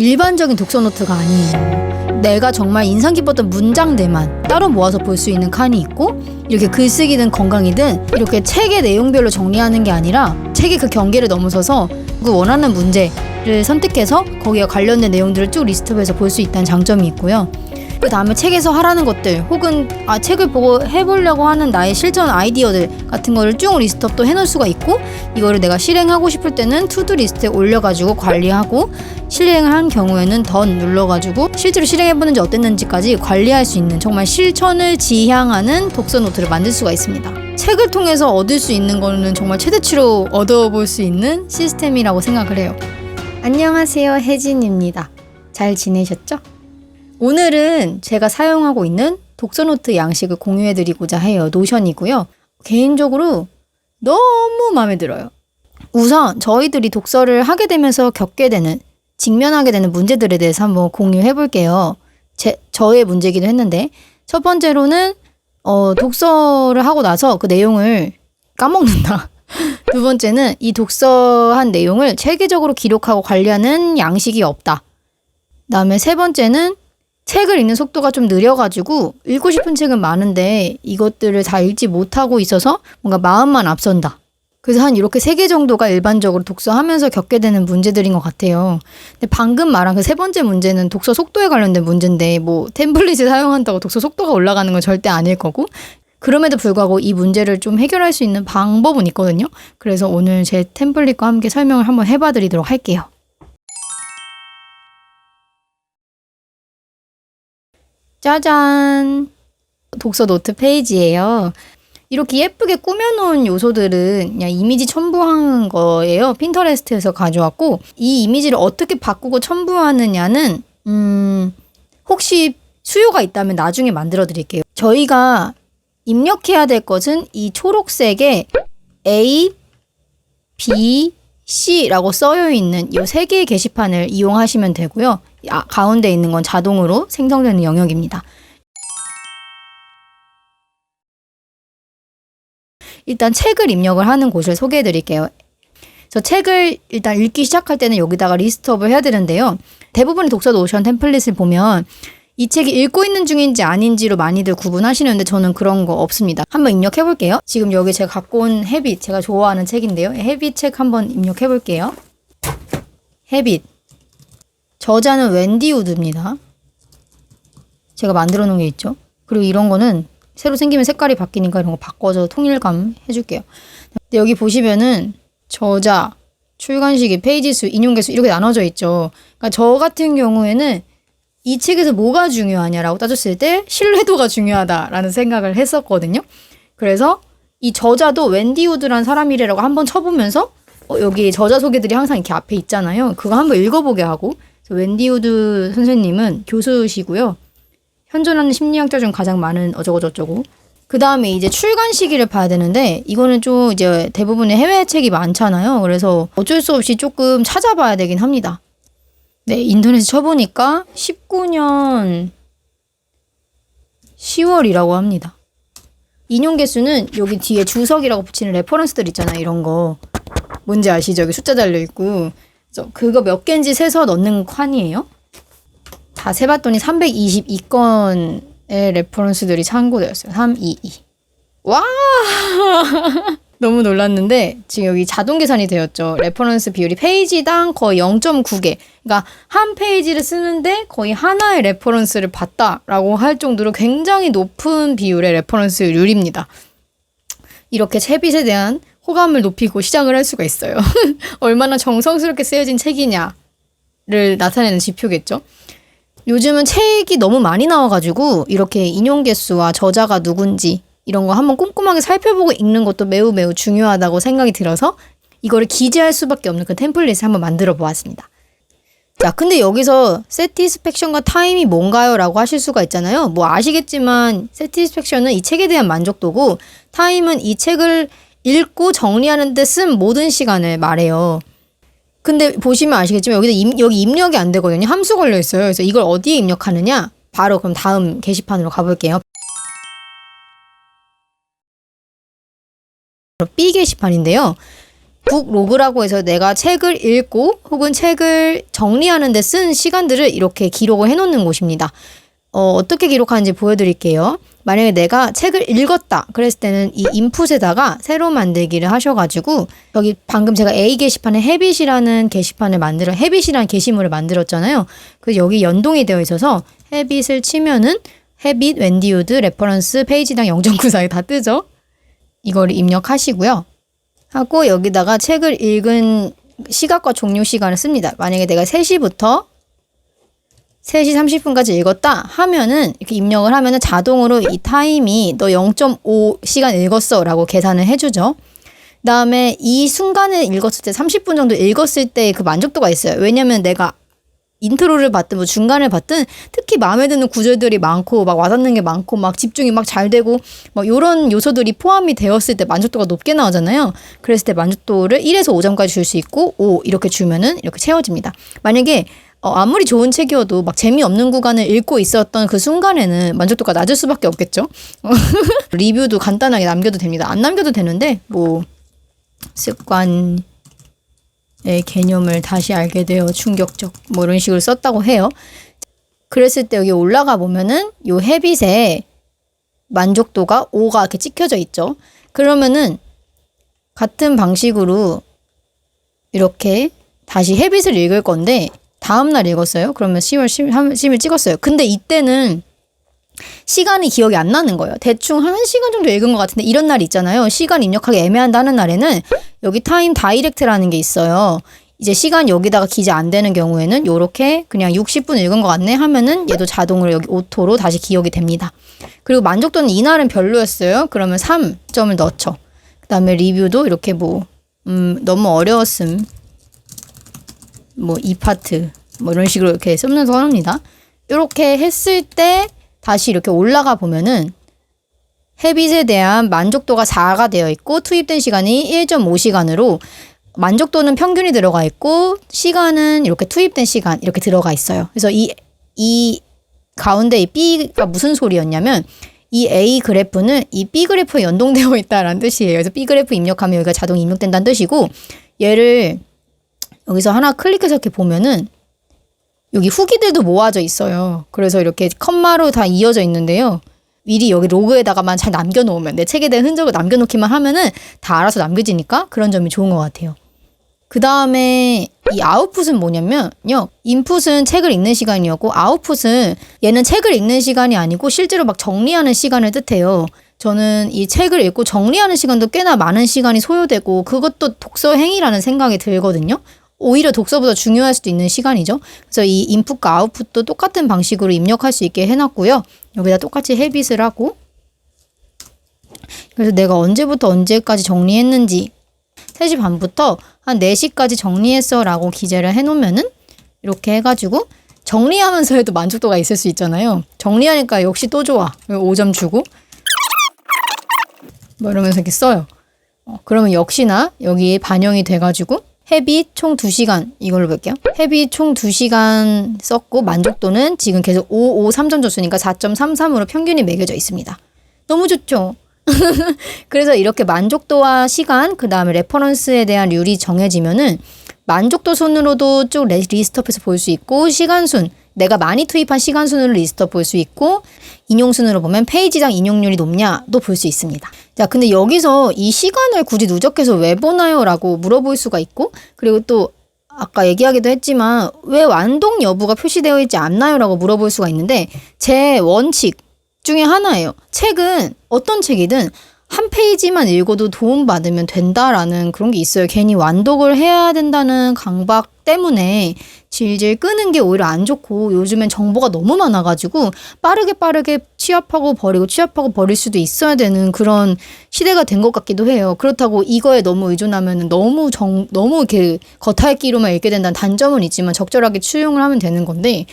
일반적인 독서 노트가 아니에요. 내가 정말 인상 깊었던 문장들만 따로 모아서 볼 수 있는 칸이 있고, 이렇게 글쓰기든 건강이든 이렇게 책의 내용별로 정리하는 게 아니라 책의 그 경계를 넘어서서 그 원하는 문제를 선택해서 거기와 관련된 내용들을 쭉 리스트업해서 볼 수 있다는 장점이 있고요. 그 다음에 책에서 하라는 것들 혹은 책을 보고 해보려고 하는 나의 실전 아이디어들 같은 거를 쭉 리스트업도 해놓을 수가 있고, 이거를 내가 실행하고 싶을 때는 투두 리스트에 올려가지고 관리하고, 실행을 한 경우에는 던 눌러가지고 실제로 실행해보는지 어땠는지까지 관리할 수 있는 정말 실천을 지향하는 독서 노트를 만들 수가 있습니다. 책을 통해서 얻을 수 있는 거는 정말 최대치로 얻어볼 수 있는 시스템이라고 생각을 해요. 안녕하세요, 혜진입니다. 잘 지내셨죠? 오늘은 제가 사용하고 있는 독서노트 양식을 공유해드리고자 해요. 노션이고요. 개인적으로 너무 마음에 들어요. 우선 저희들이 독서를 하게 되면서 겪게 되는, 직면하게 되는 문제들에 대해서 한번 공유해볼게요. 저의 문제이기도 했는데, 첫 번째로는 독서를 하고 나서 그 내용을 까먹는다. 두 번째는 이 독서한 내용을 체계적으로 기록하고 관리하는 양식이 없다. 그다음에 세 번째는 책을 읽는 속도가 좀 느려가지고 읽고 싶은 책은 많은데 이것들을 다 읽지 못하고 있어서 뭔가 마음만 앞선다. 그래서 한 이렇게 3개 정도가 일반적으로 독서하면서 겪게 되는 문제들인 것 같아요. 근데 방금 말한 그 세 번째 문제는 독서 속도에 관련된 문제인데, 뭐 템플릿을 사용한다고 독서 속도가 올라가는 건 절대 아닐 거고, 그럼에도 불구하고 이 문제를 좀 해결할 수 있는 방법은 있거든요. 그래서 오늘 제 템플릿과 함께 설명을 한번 해봐 드리도록 할게요. 짜잔! 독서 노트 페이지예요. 이렇게 예쁘게 꾸며놓은 요소들은 그냥 이미지 첨부한 거예요. 핀터레스트에서 가져왔고, 이 이미지를 어떻게 바꾸고 첨부하느냐는 혹시 수요가 있다면 나중에 만들어 드릴게요. 저희가 입력해야 될 것은 이 초록색에 A, B, C라고 써여 있는 이 3개의 게시판을 이용하시면 되고요. 가운데 있는 건 자동으로 생성되는 영역입니다. 일단 책을 입력을 하는 곳을 소개해 드릴게요. 저 책을 일단 읽기 시작할 때는 여기다가 리스트업을 해야 되는데요. 대부분의 독서 노션 템플릿을 보면 이 책이 읽고 있는 중인지 아닌지로 많이들 구분하시는데 저는 그런 거 없습니다. 한번 입력해 볼게요. 지금 여기 제가 갖고 온 헤빗, 제가 좋아하는 책인데요. 헤빗 책 한번 입력해 볼게요. 헤빗. 저자는 웬디 우드입니다. 제가 만들어 놓은 게 있죠. 그리고 이런 거는 새로 생기면 색깔이 바뀌니까 이런 거 바꿔서 통일감 해줄게요. 근데 여기 보시면은 저자, 출간 시기, 페이지 수, 인용 개수 이렇게 나눠져 있죠. 그러니까 저 같은 경우에는 이 책에서 뭐가 중요하냐라고 따졌을 때 신뢰도가 중요하다라는 생각을 했었거든요. 그래서 이 저자도 웬디 우드란 사람이래라고 한번 쳐보면서 여기 저자 소개들이 항상 이렇게 앞에 있잖아요. 그거 한번 읽어보게 하고, 웬디 우드 선생님은 교수시고요. 현존하는 심리학자 중 가장 많은 어쩌고저쩌고. 그 다음에 이제 출간 시기를 봐야 되는데, 이거는 좀 이제 대부분의 해외 책이 많잖아요. 그래서 어쩔 수 없이 조금 찾아봐야 되긴 합니다. 네, 인터넷에 쳐보니까 19년 10월이라고 합니다. 인용 개수는 여기 뒤에 주석이라고 붙이는 레퍼런스들 있잖아요. 이런 거. 뭔지 아시죠? 여기 숫자 달려있고. 그거 몇 개인지 세서 넣는 칸이에요. 다 세봤더니 322건의 레퍼런스들이 참고되었어요. 322. 와! 너무 놀랐는데 지금 여기 자동 계산이 되었죠. 레퍼런스 비율이 페이지당 거의 0.9개. 그러니까 한 페이지를 쓰는데 거의 하나의 레퍼런스를 봤다라고 할 정도로 굉장히 높은 비율의 레퍼런스율입니다. 이렇게 채빗에 대한 호감을 높이고 시작을 할 수가 있어요. 얼마나 정성스럽게 쓰여진 책이냐를 나타내는 지표겠죠. 요즘은 책이 너무 많이 나와가지고 이렇게 인용 개수와 저자가 누군지 이런 거 한번 꼼꼼하게 살펴보고 읽는 것도 매우 매우 중요하다고 생각이 들어서 이거를 기재할 수밖에 없는 그 템플릿을 한번 만들어 보았습니다. 자, 근데 여기서 satisfaction과 time이 뭔가요? 라고 하실 수가 있잖아요. 뭐 아시겠지만 satisfaction은 이 책에 대한 만족도고, time은 이 책을 읽고 정리하는 데 쓴 모든 시간을 말해요. 근데 보시면 아시겠지만 여기 입력이 안 되거든요. 함수 걸려 있어요. 그래서 이걸 어디에 입력하느냐? 바로 그럼 다음 게시판으로 가볼게요. B 게시판인데요. 북 로그라고 해서 내가 책을 읽고 혹은 책을 정리하는 데 쓴 시간들을 이렇게 기록을 해놓는 곳입니다. 어떻게 기록하는지 보여드릴게요. 만약에 내가 책을 읽었다 그랬을 때는 이 인풋에다가 새로 만들기를 하셔가지고 여기 방금 제가 A 게시판에 헤빗이라는 게시판을 헤빗이라는 게시물을 만들었잖아요. 그래서 여기 연동이 되어 있어서 헤빗을 치면은 헤빗 웬디우드 레퍼런스 페이지당 0.94에 다 뜨죠. 이거를 입력하시고요. 하고 여기다가 책을 읽은 시각과 종료 시간을 씁니다. 만약에 내가 3시부터 3시 30분까지 읽었다 하면은 이렇게 입력을 하면은 자동으로 이 타임이 너 0.5시간 읽었어 라고 계산을 해주죠. 그 다음에 이 순간에 읽었을 때 30분 정도 읽었을 때 그 만족도가 있어요. 왜냐면 내가 인트로를 봤든 뭐 중간을 봤든 특히 마음에 드는 구절들이 많고 막 와닿는 게 많고 막 집중이 막 잘 되고 막 요런 요소들이 포함이 되었을 때 만족도가 높게 나오잖아요. 그랬을 때 만족도를 1에서 5점까지 줄 수 있고 5 이렇게 주면은 이렇게 채워집니다. 만약에 아무리 좋은 책이어도 막 재미없는 구간을 읽고 있었던 그 순간에는 만족도가 낮을 수밖에 없겠죠. 리뷰도 간단하게 남겨도 됩니다. 안 남겨도 되는데 뭐 습관의 개념을 다시 알게 되어 충격적 뭐 이런 식으로 썼다고 해요. 그랬을 때 여기 올라가 보면은 요 헤빗에 만족도가 5가 이렇게 찍혀져 있죠. 그러면은 같은 방식으로 이렇게 다시 헤빗을 읽을 건데 다음날 읽었어요. 그러면 10월 10일 찍었어요. 근데 이때는 시간이 기억이 안 나는 거예요. 대충 1시간 정도 읽은 것 같은데 이런 날이 있잖아요. 시간 입력하기 애매한다는 날에는 여기 타임 다이렉트라는 게 있어요. 이제 시간 여기다가 기재 안 되는 경우에는 요렇게 그냥 60분 읽은 것 같네 하면은 얘도 자동으로 여기 오토로 다시 기억이 됩니다. 그리고 만족도는 이날은 별로였어요. 그러면 3점을 넣죠. 그 다음에 리뷰도 이렇게 뭐 너무 어려웠음 뭐 2파트 뭐 이런 식으로 이렇게 쓰면서 합니다. 이렇게 했을 때 다시 이렇게 올라가 보면은 헤빗에 대한 만족도가 4가 되어 있고 투입된 시간이 1.5시간으로 만족도는 평균이 들어가 있고 시간은 이렇게 투입된 시간 이렇게 들어가 있어요. 그래서 이 가운데 이 B가 무슨 소리였냐면 이 A 그래프는 이 B 그래프에 연동되어 있다라는 뜻이에요. 그래서 B 그래프 입력하면 여기가 자동 입력된다는 뜻이고 얘를 여기서 하나 클릭해서 이렇게 보면은 여기 후기들도 모아져 있어요. 그래서 이렇게 컴마로 다 이어져 있는데요. 미리 여기 로그에다가만 잘 남겨놓으면 내 책에 대한 흔적을 남겨놓기만 하면은 다 알아서 남겨지니까 그런 점이 좋은 것 같아요. 그 다음에 이 아웃풋은 뭐냐면요. 인풋은 책을 읽는 시간이었고 아웃풋은 얘는 책을 읽는 시간이 아니고 실제로 막 정리하는 시간을 뜻해요. 저는 이 책을 읽고 정리하는 시간도 꽤나 많은 시간이 소요되고 그것도 독서 행위라는 생각이 들거든요. 오히려 독서보다 중요할 수도 있는 시간이죠. 그래서 이 인풋과 아웃풋도 똑같은 방식으로 입력할 수 있게 해놨고요. 여기다 똑같이 헤빗을 하고 그래서 내가 언제부터 언제까지 정리했는지 3시 반부터 한 4시까지 정리했어 라고 기재를 해놓으면은 이렇게 해가지고 정리하면서 해도 만족도가 있을 수 있잖아요. 정리하니까 역시 또 좋아. 5점 주고 뭐 이러면서 이렇게 써요. 그러면 역시나 여기에 반영이 돼가지고 헤빗 총 2시간 이걸로 볼게요. 헤빗 총 2시간 썼고 만족도는 지금 계속 5, 5, 3점 줬으니까 4.33으로 평균이 매겨져 있습니다. 너무 좋죠? 그래서 이렇게 만족도와 시간 그 다음에 레퍼런스에 대한 룰이 정해지면은 만족도 순으로도 쭉 리스트업해서 볼 수 있고 시간 순 내가 많이 투입한 시간 순으로 리스트업 볼 수 있고 인용 순으로 보면 페이지당 인용률이 높냐도 볼 수 있습니다. 자, 근데 여기서 이 시간을 굳이 누적해서 왜 보나요? 라고 물어볼 수가 있고 그리고 또 아까 얘기하기도 했지만 왜 완독 여부가 표시되어 있지 않나요? 라고 물어볼 수가 있는데 제 원칙 중에 하나예요. 책은 어떤 책이든 한 페이지만 읽어도 도움받으면 된다라는 그런 게 있어요. 괜히 완독을 해야 된다는 강박 때문에 질질 끄는 게 오히려 안 좋고 요즘엔 정보가 너무 많아가지고 빠르게 취합하고 버릴 수도 있어야 되는 그런 시대가 된 것 같기도 해요. 그렇다고 이거에 너무 의존하면 너무 이렇게 겉핥기로만 읽게 된다는 단점은 있지만 적절하게 추용을 하면 되는 건데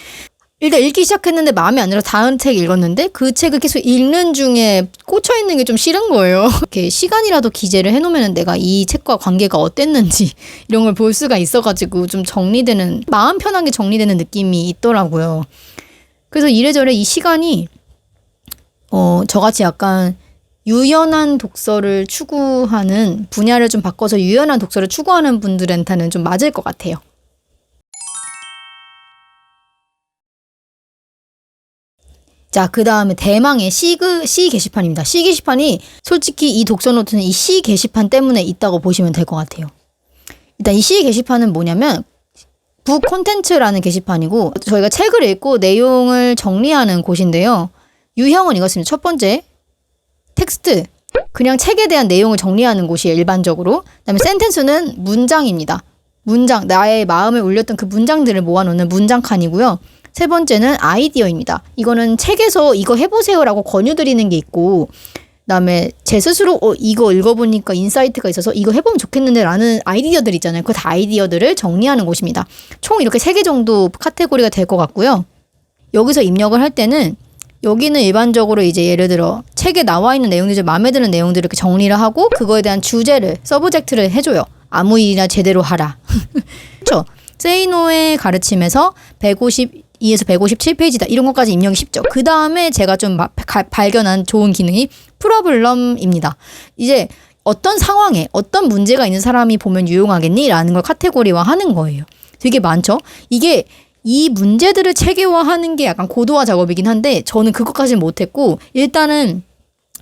일단 읽기 시작했는데 마음에 안 들어 다음 책 읽었는데 그 책을 계속 읽는 중에 꽂혀있는 게 좀 싫은 거예요. 이렇게 시간이라도 기재를 해놓으면 내가 이 책과 관계가 어땠는지 이런 걸 볼 수가 있어가지고 좀 정리되는 마음 편하게 정리되는 느낌이 있더라고요. 그래서 이래저래 이 시간이 저같이 약간 유연한 독서를 추구하는 분야를 좀 바꿔서 유연한 독서를 추구하는 분들한테는 좀 맞을 것 같아요. 자, 그 다음에 대망의 C 게시판입니다. C 게시판이 솔직히 이 독서 노트는 이 C 게시판 때문에 있다고 보시면 될 것 같아요. 일단 이 C 게시판은 뭐냐면 북 콘텐츠라는 게시판이고 저희가 책을 읽고 내용을 정리하는 곳인데요. 유형은 이것입니다. 첫 번째, 텍스트. 그냥 책에 대한 내용을 정리하는 곳이에요, 일반적으로. 그다음에 센텐스는 문장입니다. 문장, 나의 마음을 울렸던 그 문장들을 모아놓는 문장 칸이고요. 세 번째는 아이디어입니다. 이거는 책에서 이거 해보세요라고 권유드리는 게 있고, 그다음에 제 스스로 이거 읽어보니까 인사이트가 있어서 이거 해보면 좋겠는데 라는 아이디어들 있잖아요. 그 다 아이디어들을 정리하는 곳입니다. 총 이렇게 3개 정도 카테고리가 될 것 같고요. 여기서 입력을 할 때는 여기는 일반적으로 이제 예를 들어 책에 나와 있는 내용들 중 마음에 드는 내용들을 이렇게 정리를 하고 그거에 대한 주제를, 서브젝트를 해줘요. 아무 일이나 제대로 하라. 그렇죠? 세이노의 가르침에서 152에서 157페이지다. 이런 것까지 입력이 쉽죠. 그 다음에 제가 좀 발견한 좋은 기능이 프로블럼입니다. 이제 어떤 상황에 어떤 문제가 있는 사람이 보면 유용하겠니? 라는 걸 카테고리화 하는 거예요. 되게 많죠? 이게 이 문제들을 체계화하는 게 약간 고도화 작업이긴 한데 저는 그것까지는 못했고 일단은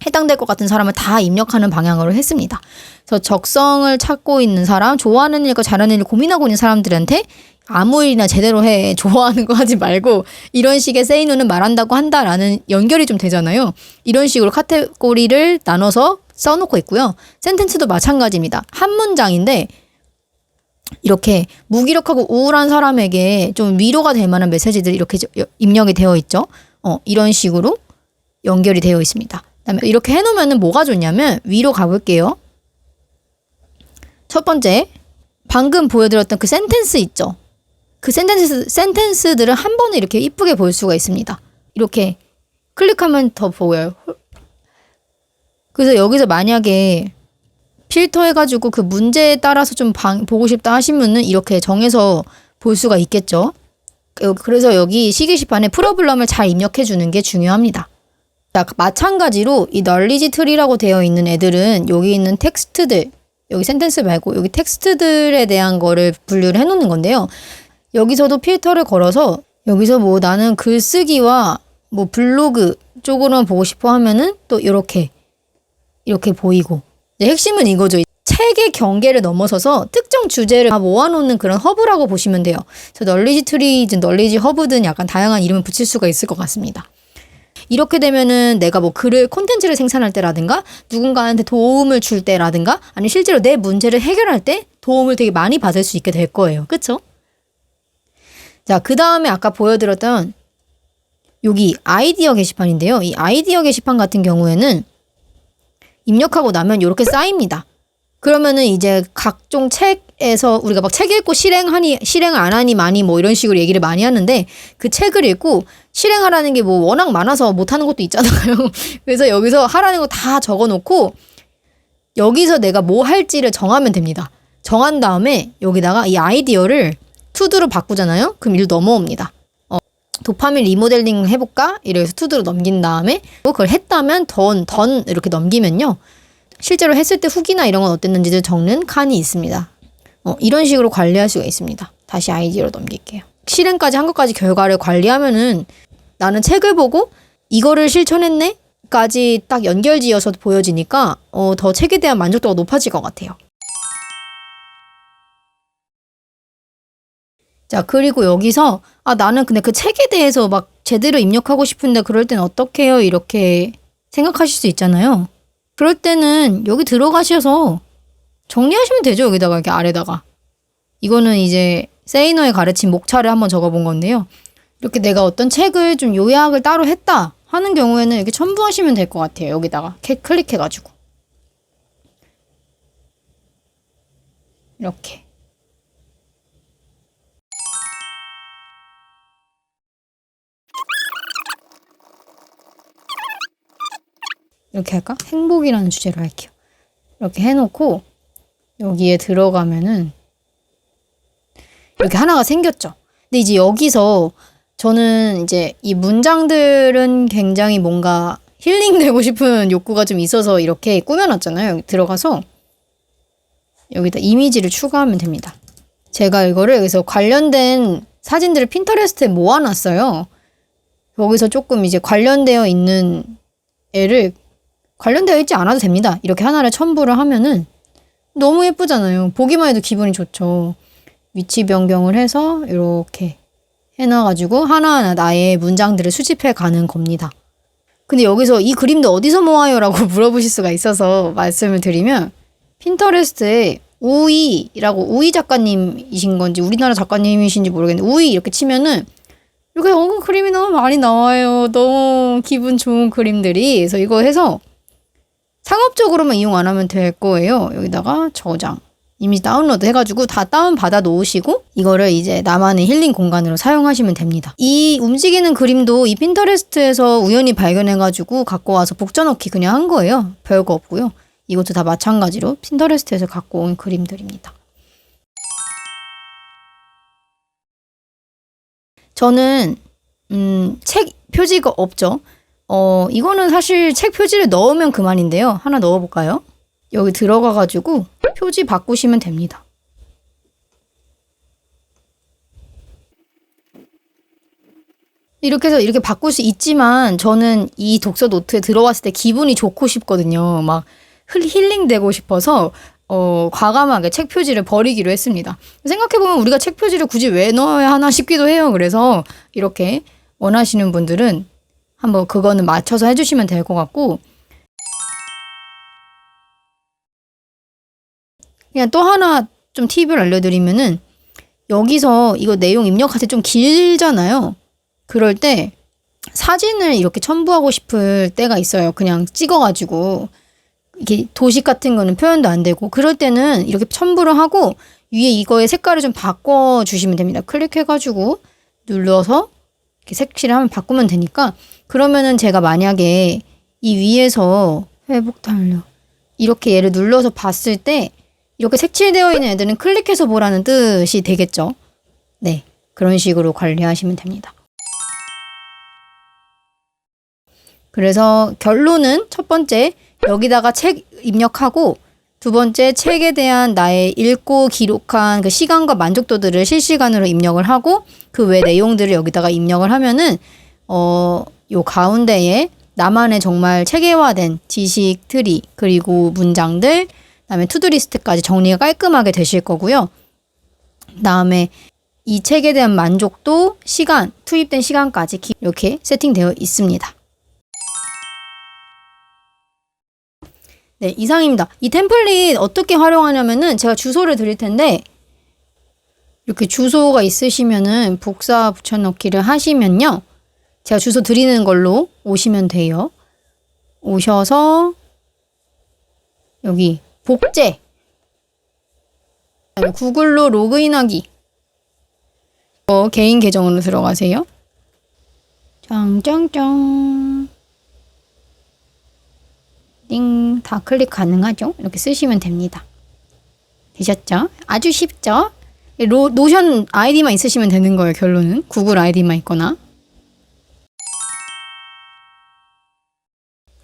해당될 것 같은 사람을 다 입력하는 방향으로 했습니다. 그래서 적성을 찾고 있는 사람, 좋아하는 일과 잘하는 일 고민하고 있는 사람들한테 아무 일이나 제대로 해. 좋아하는 거 하지 말고 이런 식의 세이노는 말한다고 한다라는 연결이 좀 되잖아요. 이런 식으로 카테고리를 나눠서 써놓고 있고요. 센텐스도 마찬가지입니다. 한 문장인데 이렇게 무기력하고 우울한 사람에게 좀 위로가 될 만한 메시지들이 이렇게 입력이 되어 있죠. 이런 식으로 연결이 되어 있습니다. 그다음에 이렇게 해놓으면 뭐가 좋냐면 위로 가볼게요. 첫 번째, 방금 보여드렸던 그 센텐스 있죠. 그 센텐스들을 한 번에 이렇게 이쁘게 볼 수가 있습니다. 이렇게 클릭하면 더 보여요. 그래서 여기서 만약에 필터 해가지고 그 문제에 따라서 좀 보고 싶다 하시면은 이렇게 정해서 볼 수가 있겠죠. 그래서 여기 시계시판에 프로블럼을 잘 입력해 주는 게 중요합니다. 마찬가지로 이 널리지 트리라고 되어 있는 애들은 여기 있는 텍스트들, 여기 센텐스 말고 여기 텍스트들에 대한 거를 분류를 해놓는 건데요. 여기서도 필터를 걸어서 여기서 뭐 나는 글쓰기와 뭐 블로그 쪽으로만 보고 싶어 하면은 또 이렇게 보이고, 핵심은 이거죠. 책의 경계를 넘어서서 특정 주제를 다 모아놓는 그런 허브라고 보시면 돼요. 그래서 널리지 트리든 널리지 허브든 약간 다양한 이름을 붙일 수가 있을 것 같습니다. 이렇게 되면은 내가 뭐 콘텐츠를 생산할 때라든가 누군가한테 도움을 줄 때라든가 아니면 실제로 내 문제를 해결할 때 도움을 되게 많이 받을 수 있게 될 거예요. 그쵸? 자, 그 다음에 아까 보여드렸던 여기 아이디어 게시판인데요. 이 아이디어 게시판 같은 경우에는 입력하고 나면 이렇게 쌓입니다. 그러면은 이제 각종 책에서 우리가 막 책 읽고 실행 안 하니 많이 뭐 이런 식으로 얘기를 많이 하는데 그 책을 읽고 실행하라는 게 뭐 워낙 많아서 못하는 것도 있잖아요. 그래서 여기서 하라는 거 다 적어놓고 여기서 내가 뭐 할지를 정하면 됩니다. 정한 다음에 여기다가 이 아이디어를 투두로 바꾸잖아요. 그럼 일로 넘어옵니다. 도파민 리모델링 해볼까? 이래서 투두로 넘긴 다음에 그걸 했다면 던 이렇게 넘기면요. 실제로 했을 때 후기나 이런 건 어땠는지를 적는 칸이 있습니다. 이런 식으로 관리할 수가 있습니다. 다시 아이디어로 넘길게요. 실행까지 한 것까지 결과를 관리하면은 나는 책을 보고 이거를 실천했네? 까지 딱 연결지어서 보여지니까 더 책에 대한 만족도가 높아질 것 같아요. 자, 그리고 여기서 나는 근데 그 책에 대해서 막 제대로 입력하고 싶은데 그럴 땐 어떻게 해요? 이렇게 생각하실 수 있잖아요. 그럴 때는 여기 들어가셔서 정리하시면 되죠. 여기다가 이렇게 아래다가. 이거는 이제 세이너의 가르침 목차를 한번 적어본 건데요. 이렇게 내가 어떤 책을 좀 요약을 따로 했다 하는 경우에는 이렇게 첨부하시면 될 것 같아요. 여기다가 클릭해가지고. 이렇게. 이렇게 할까? 행복이라는 주제로 할게요. 이렇게 해놓고 여기에 들어가면은 이렇게 하나가 생겼죠. 근데 이제 여기서 저는 이제 이 문장들은 굉장히 뭔가 힐링되고 싶은 욕구가 좀 있어서 이렇게 꾸며놨잖아요. 여기 들어가서 여기다 이미지를 추가하면 됩니다. 제가 이거를 여기서 관련된 사진들을 핀터레스트에 모아놨어요. 여기서 조금 이제 관련되어 있는 애를 관련되어 있지 않아도 됩니다. 이렇게 하나를 첨부를 하면은 너무 예쁘잖아요. 보기만 해도 기분이 좋죠. 위치 변경을 해서 이렇게 해놔가지고 하나하나 나의 문장들을 수집해 가는 겁니다. 근데 여기서 이 그림도 어디서 모아요? 라고 물어보실 수가 있어서 말씀을 드리면 핀터레스트에 우이 작가님이신 건지 우리나라 작가님이신지 모르겠는데 우이 이렇게 치면은 이렇게 그림이 너무 많이 나와요. 너무 기분 좋은 그림들이. 그래서 이거 해서 상업적으로만 이용 안 하면 될 거예요. 여기다가 저장. 이미지 다운로드 해가지고 다 다운받아 놓으시고 이거를 이제 나만의 힐링 공간으로 사용하시면 됩니다. 이 움직이는 그림도 이 핀터레스트에서 우연히 발견해가지고 갖고 와서 복사넣기 그냥 한 거예요. 별거 없고요. 이것도 다 마찬가지로 핀터레스트에서 갖고 온 그림들입니다. 저는 책 표지가 없죠. 이거는 사실 책 표지를 넣으면 그만인데요. 하나 넣어볼까요? 여기 들어가가지고 표지 바꾸시면 됩니다. 이렇게 해서 이렇게 바꿀 수 있지만 저는 이 독서 노트에 들어왔을 때 기분이 좋고 싶거든요. 막 힐링되고 싶어서 과감하게 책 표지를 버리기로 했습니다. 생각해보면 우리가 책 표지를 굳이 왜 넣어야 하나 싶기도 해요. 그래서 이렇게 원하시는 분들은 한번 그거는 맞춰서 해주시면 될 것 같고 그냥 또 하나 좀 팁을 알려드리면은 여기서 이거 내용 입력할 때 좀 길잖아요. 그럴 때 사진을 이렇게 첨부하고 싶을 때가 있어요. 그냥 찍어가지고 이게 도식 같은 거는 표현도 안 되고 그럴 때는 이렇게 첨부를 하고 위에 이거의 색깔을 좀 바꿔주시면 됩니다. 클릭해가지고 눌러서 이렇게 색칠을 하면 바꾸면 되니까 그러면은 제가 만약에 이 위에서 회복 탄력 이렇게 얘를 눌러서 봤을 때 이렇게 색칠되어 있는 애들은 클릭해서 보라는 뜻이 되겠죠. 네, 그런 식으로 관리하시면 됩니다. 그래서 결론은 첫 번째 여기다가 책 입력하고 두 번째 책에 대한 나의 읽고 기록한 그 시간과 만족도들을 실시간으로 입력을 하고 그 외 내용들을 여기다가 입력을 하면은 요 가운데에 나만의 정말 체계화된 지식 트리 그리고 문장들 그다음에 투두리스트까지 정리가 깔끔하게 되실 거고요. 그다음에 이 책에 대한 만족도, 시간, 투입된 시간까지 이렇게 세팅되어 있습니다. 네, 이상입니다. 이 템플릿 어떻게 활용하냐면은 제가 주소를 드릴 텐데 이렇게 주소가 있으시면은 복사 붙여넣기를 하시면요. 제가 주소 드리는 걸로 오시면 돼요. 오셔서 여기 복제 구글로 로그인하기 개인 계정으로 들어가세요. 짱짱짱 띵, 다 클릭 가능하죠? 이렇게 쓰시면 됩니다. 되셨죠? 아주 쉽죠? 노션 아이디만 있으시면 되는 거예요, 결론은. 구글 아이디만 있거나.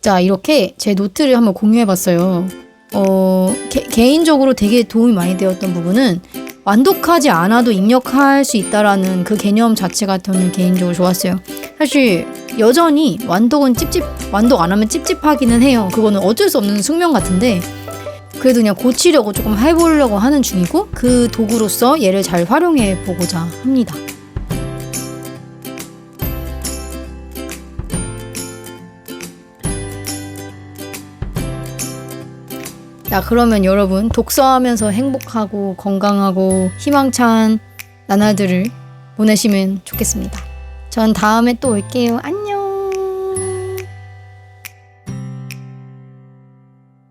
자, 이렇게 제 노트를 한번 공유해봤어요. 개인적으로 되게 도움이 많이 되었던 부분은 완독하지 않아도 입력할 수 있다라는 그 개념 자체가 저는 개인적으로 좋았어요. 사실 여전히 완독 안 하면 찝찝하기는 해요. 그거는 어쩔 수 없는 숙명 같은데 그래도 그냥 고치려고 조금 해보려고 하는 중이고 그 도구로서 얘를 잘 활용해 보고자 합니다. 자, 그러면 여러분 독서하면서 행복하고 건강하고 희망찬 나날들을 보내시면 좋겠습니다. 전 다음에 또 올게요. 안녕.